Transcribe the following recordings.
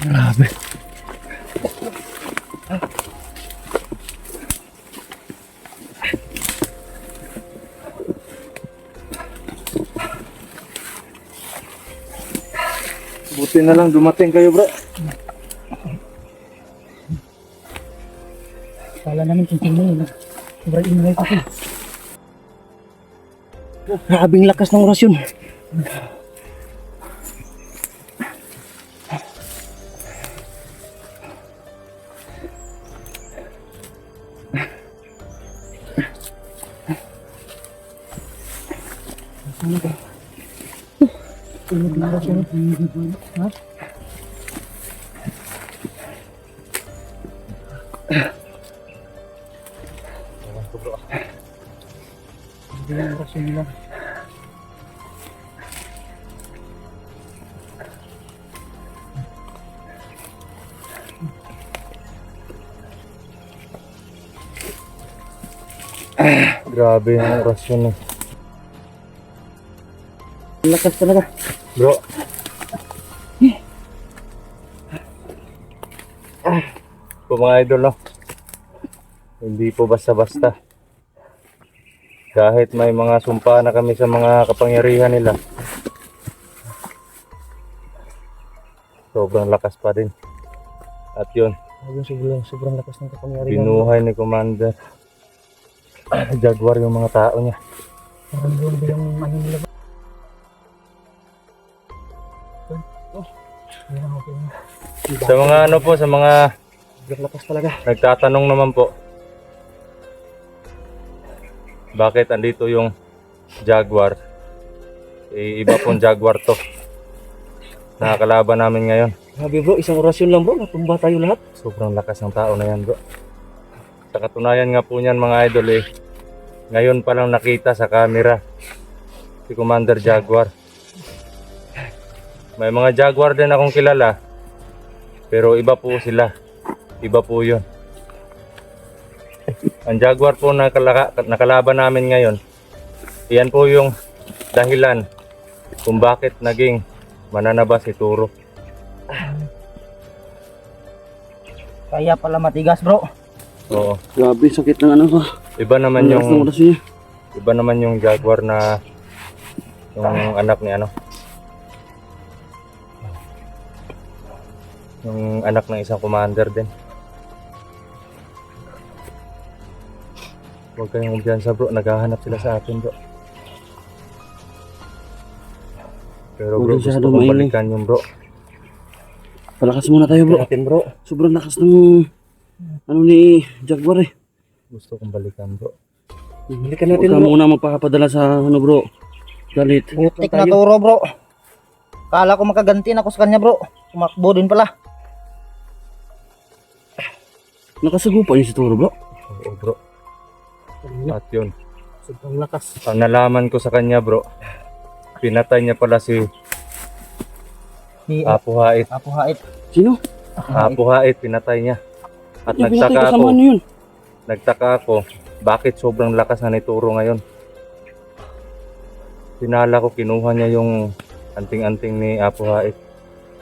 Grabe. Buti na lang dumating kayo, bro. Kala namin tingin mo. Sobrang ingay kasi. Grabing lakas ng orasyon. Ha? Hindi lang orasyon nila. Grabe ang orasyon. Lakas talaga. Bro. Po mga idol, no? Hindi po basta-basta. Kahit may mga sumpa na kami sa mga kapangyarihan nila, sobrang lakas pa din. At yun, Sobrang lakas ng kapangyarihan. binuhay ni Commander Jaguar yung mga tao niya. Parang doon ba yung ano nila ba? Sa mga ano po, sa mga Lakas talaga. nagtatanong naman po, bakit andito yung Jaguar? Iba pong Jaguar to. Nakakalaban namin ngayon. Grabe bro, isang orasyon lang bro, natumba tayo lahat. Sobrang lakas ng tao na yan, bro. Sa katunayan nga po niyan mga idol, ngayon pa lang nakita sa camera si Commander Jaguar. May mga Jaguar din akong kilala, pero iba po sila. Iba po yun. Ang Jaguar po na nakalaban namin ngayon, iyan po yung dahilan kung bakit naging mananaba si Turo. Kaya pala matigas bro. Oo. Grabe, sakit ng ano ko. Iba naman Ang lakas ng yung orasyon niya. Iba naman yung Jaguar na yung anak ni ano. Yung anak ng isang commander din. Huwag kayong kumpiyansa bro, naghahanap sila sa atin bro. Pero bro, Huwag gusto masyado kong maingay. balikan yung bro. Palakas muna tayo bro. Natin bro. Sobrang lakas ng ano ni Jaguar eh. Gusto kong balikan bro. Balikan Huwag natin ka bro. muna magpapadala sa ano bro. Galit. Butik na Turo bro. Kala ko makaganti na ako sa kanya bro. Tumakbo din pala. Nakasagupa niyo si Turo bro. Oo bro. At yun, Sobrang lakas. ang nalaman ko sa kanya bro, pinatay niya pala si Ni Apo Hait. Apo Hait. Sino? Apo Hait, pinatay niya. At Yung pinatay nagtaka kasama ako, ano yun? bakit sobrang lakas na ni Turo ngayon. Sinala ko, kinuha niya yung anting-anting ni Apo Hait.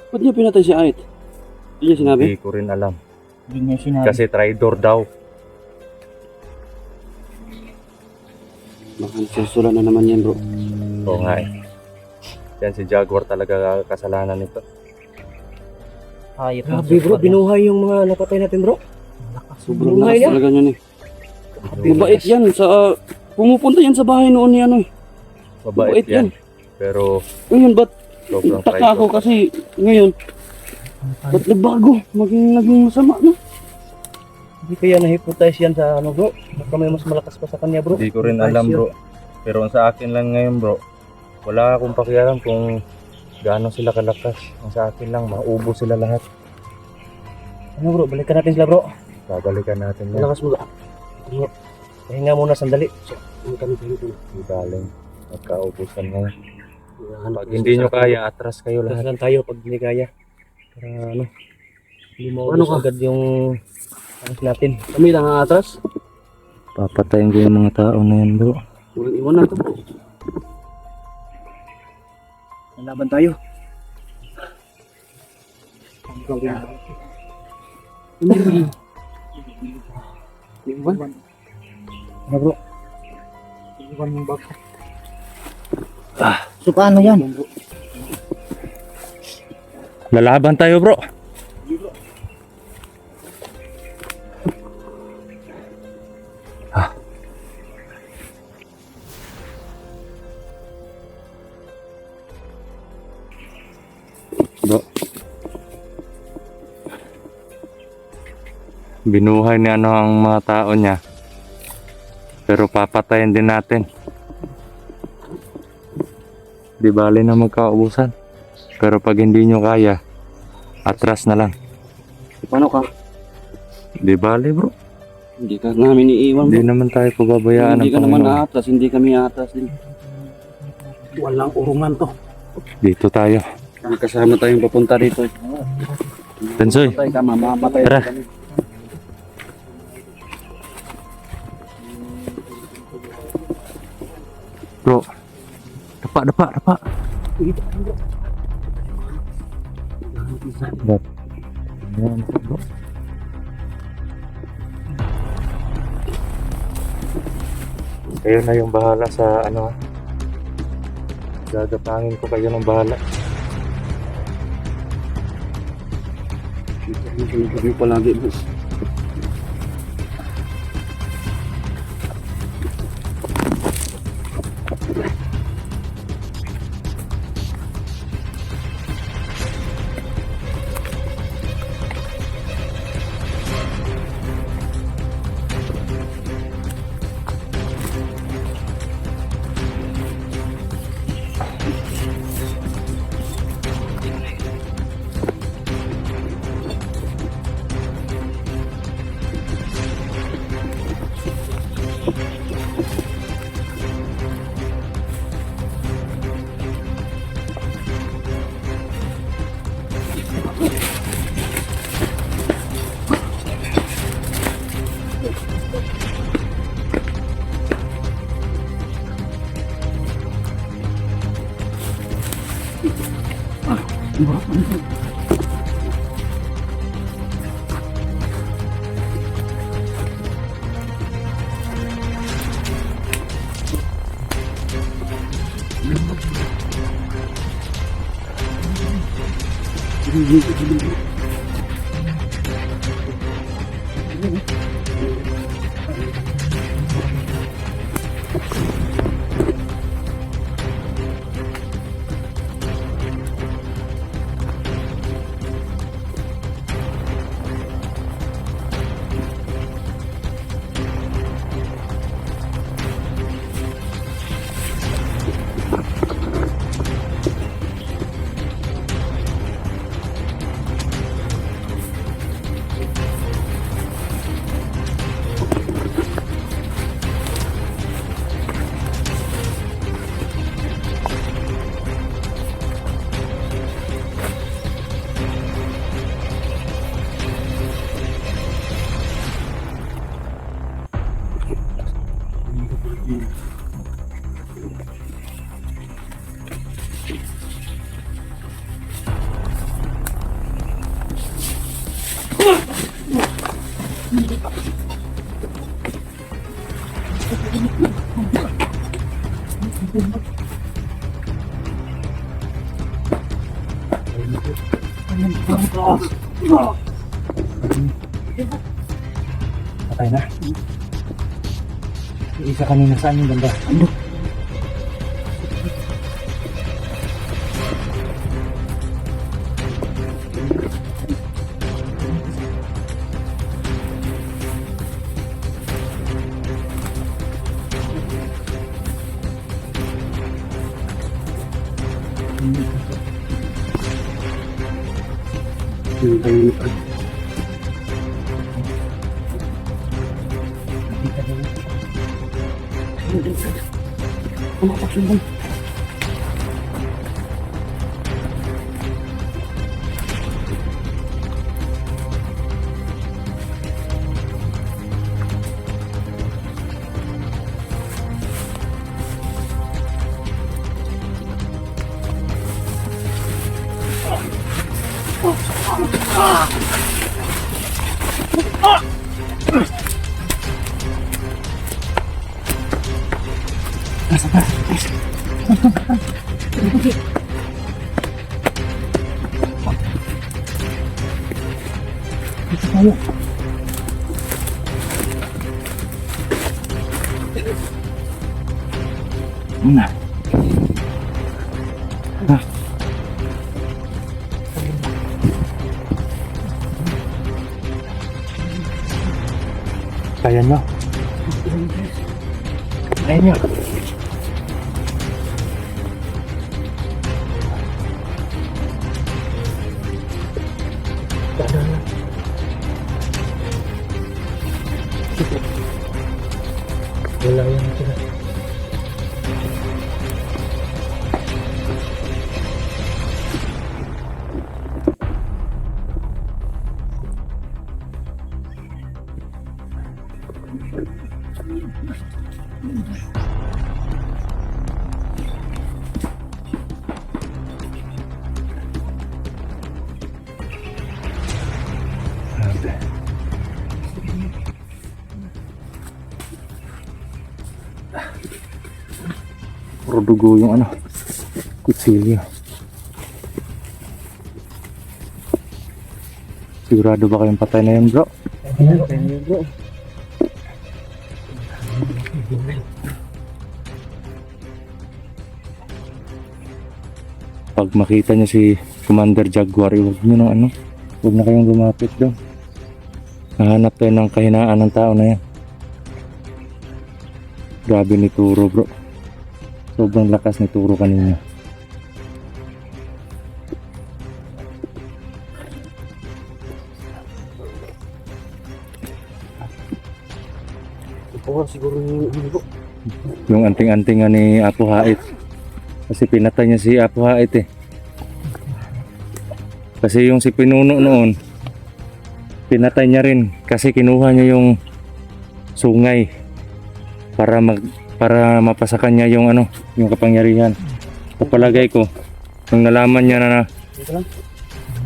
Ba't niya pinatay si Ait? Hindi niya sinabi? Hindi ko rin alam. Hindi niya sinabi. Kasi traitor daw. Baka nagsusula na naman yan bro. Oo nga eh. Yan si Jaguar talaga kasalanan nito. Hayop. Grabe bro, binuhay yung mga napatay natin bro. Sobrang Binuhay lakas niya. talaga niyan eh. Mabait yan sa pumupunta yan sa bahay noon ni ano eh. Mabait yan. Pero Ngayon ba't sobrang taka ako traitor. kasi ngayon ba't nagbago? Naging masama no? Hindi kaya na-hypnotize yan sa ano bro. Baka may mas malakas pa sa kanya bro. Hindi ko rin alam bro. Pero sa akin lang ngayon bro, wala akong pakialam kung gaano sila kalakas. Ang sa akin lang, maubos sila lahat. Ano bro, balikan natin sila bro. Babalikan natin yan. Malakas mo. Bro, pahinga muna sandali. Di baling, magkaubusan ngayon. Pag hindi nyo kaya, atras kayo lahat. Lahat tayo pag hindi kaya. Para ano, hindi mo Ano ka? agad yung alis natin. Kami lang ang atras. Papatayin ko yung mga tao na yan bro. Walang iwan na ito bro. Lalaban tayo. Iwan? Ano bro? So paano yan? Lalaban tayo bro. Bro. Binuhay ni ano ang mga tao niya. Pero papatayin din natin. Di bali na magkaubusan. Pero pag hindi nyo kaya, atras na lang. Paano ka? Di bali bro. Hindi ka namin iiwan Hindi bro. naman tayo pababayaan Hindi ng ka naman Panginoon. atras, hindi kami atras din. Walang urungan to. Dito tayo. May kasama tayong papunta dito. Tensoy. Patay ka, mamamatay Tara. kami. Bro. Dapa. Dap. Ayan, bro. Kayo na yung bahala sa ano. Gagapangin ko kayo ng bahala. Kami palagi bro. Patay na. Yung isa kanina saan yung ganda? Ano? Yung tahimik ka. Kumapak yung bang. Kaya nyo. Kaya nyo. Wala yan sila. Puro dugo yung ano, kutsilyo. Sigurado ba kayong patay na yun, bro? Pag makita niyo si Commander Jaguar, huwag niyo nang ano, huwag na kayong lumapit doon. Nahanap tayo ng kahinaan ng tao na yan. Grabe ni Turo, bro. Sobrang lakas ni Turo kanina. Oo, siguro yung bro. Yung anting-anting ni Apo Hait. Kasi pinatay niya si Apo Hait eh. Kasi yung si Pinuno noon, pinatay niya rin. Kasi kinuha niya yung sungay para mapasakan niya yung ano, yung kapangyarihan. Kapalagay ko, nung nalaman niya na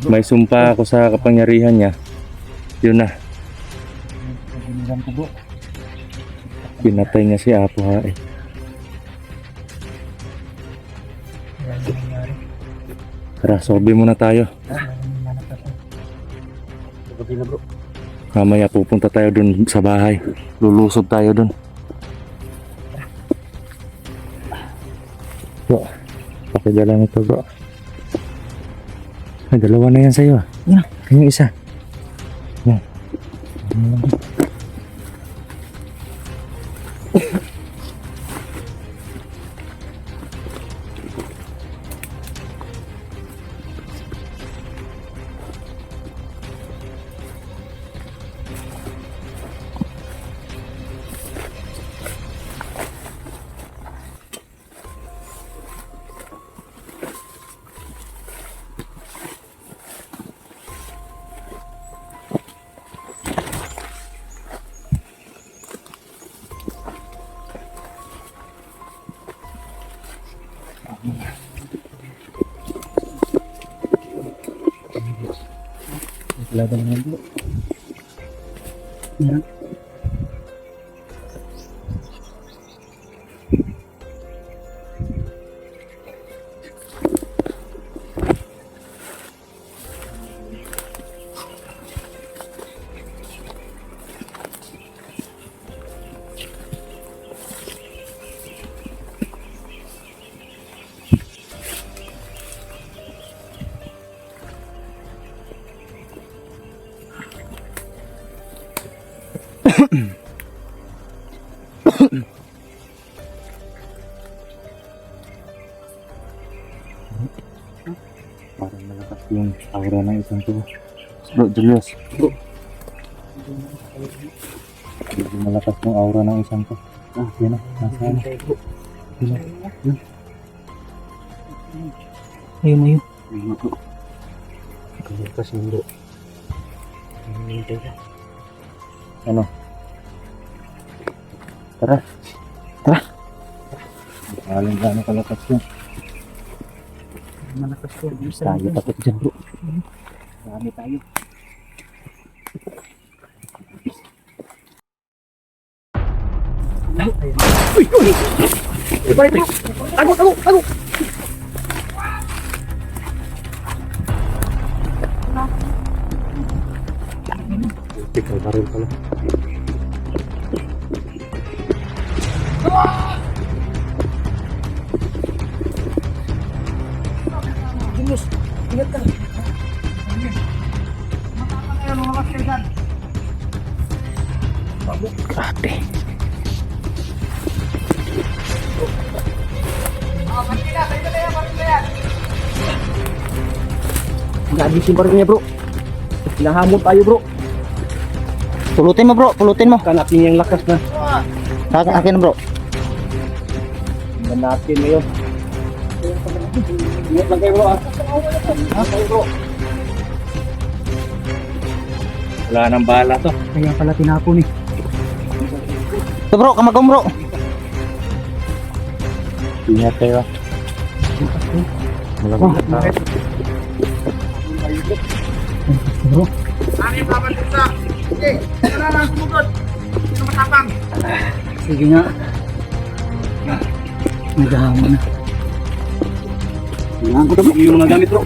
may sumpa ako sa kapangyarihan niya, yun na. Pinatay niya si Apo Hait. Tara, sobe muna tayo. Gabi na bro. Mamaya pupunta tayo dun sa bahay. Lulusob tayo dun. Bro, pakidala nito bro. Ay, dalawa na yan sa'yo. Yan. Yung isa. Yan. Laban na bro. Yan. Parang malakas yung aura ng isang to. Bro, Julius. Bro. Medyo malakas yung aura ng isang to. Yan na, nasa ano. Yan na. Ayun, ayun. Ayun bro. Malakas yung bro. Ano? Tara. Tara. Alam gaano kalakas yun. Malakas ko. Tayo takot dyan bro. Marami tayo. Tago! Tikal baril pala. Julius, ingat ka. Matapang ngayon, mga kaskaigan. Ate. Nagagis yung baril niya bro. Hinahamon tayo bro. Pulutin mo bro, pulutin mo. Kanapin yung lakas na. Akin bro. Tingnan natin ngayon. Ingat lang kayo bro ah. Bro. Wala nang bala to. Kaya pala tinapon eh. Ito bro, kamagong bro. Ingat kayo. Malakas na tao. Bro. Sige nga. Naghahamon na. Tingnan ko na bro. Yung mga gamit bro.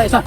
Isa.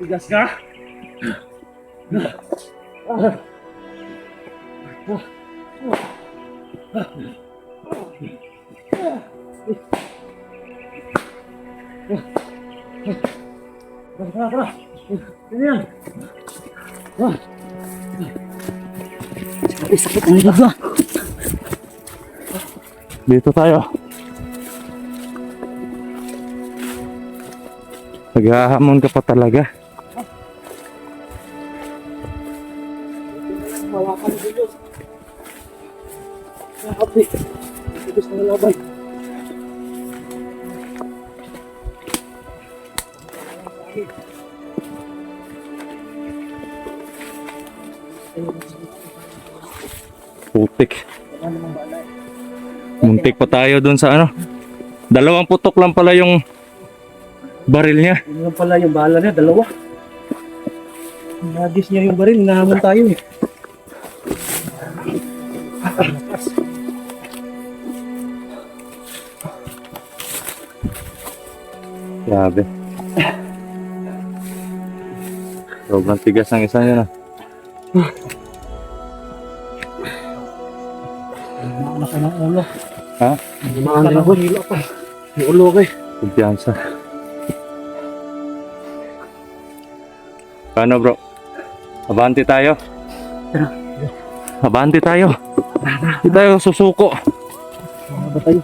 Tigas ka? Sakit ang liga. Dito tayo. Naghahamon ka pa talaga. Hawakan mo Diyos. Happy. Tigas na laban. Putik. Muntik pa tayo dun sa ano. 2 putok lang pala yung baril niya. Yun lang pala yung bala niya, 2. Nagis niya yung baril, hinahamon tayo eh. Grabe. Sobrang tigas ng isa niya na. Nasa ng ulo. Ha? Lumaan din ako. Yung ulo ko eh. Kumpiyansa. Paano bro? Abante tayo. Abante tayo. Hindi tayo susuko. Mga ba tayo?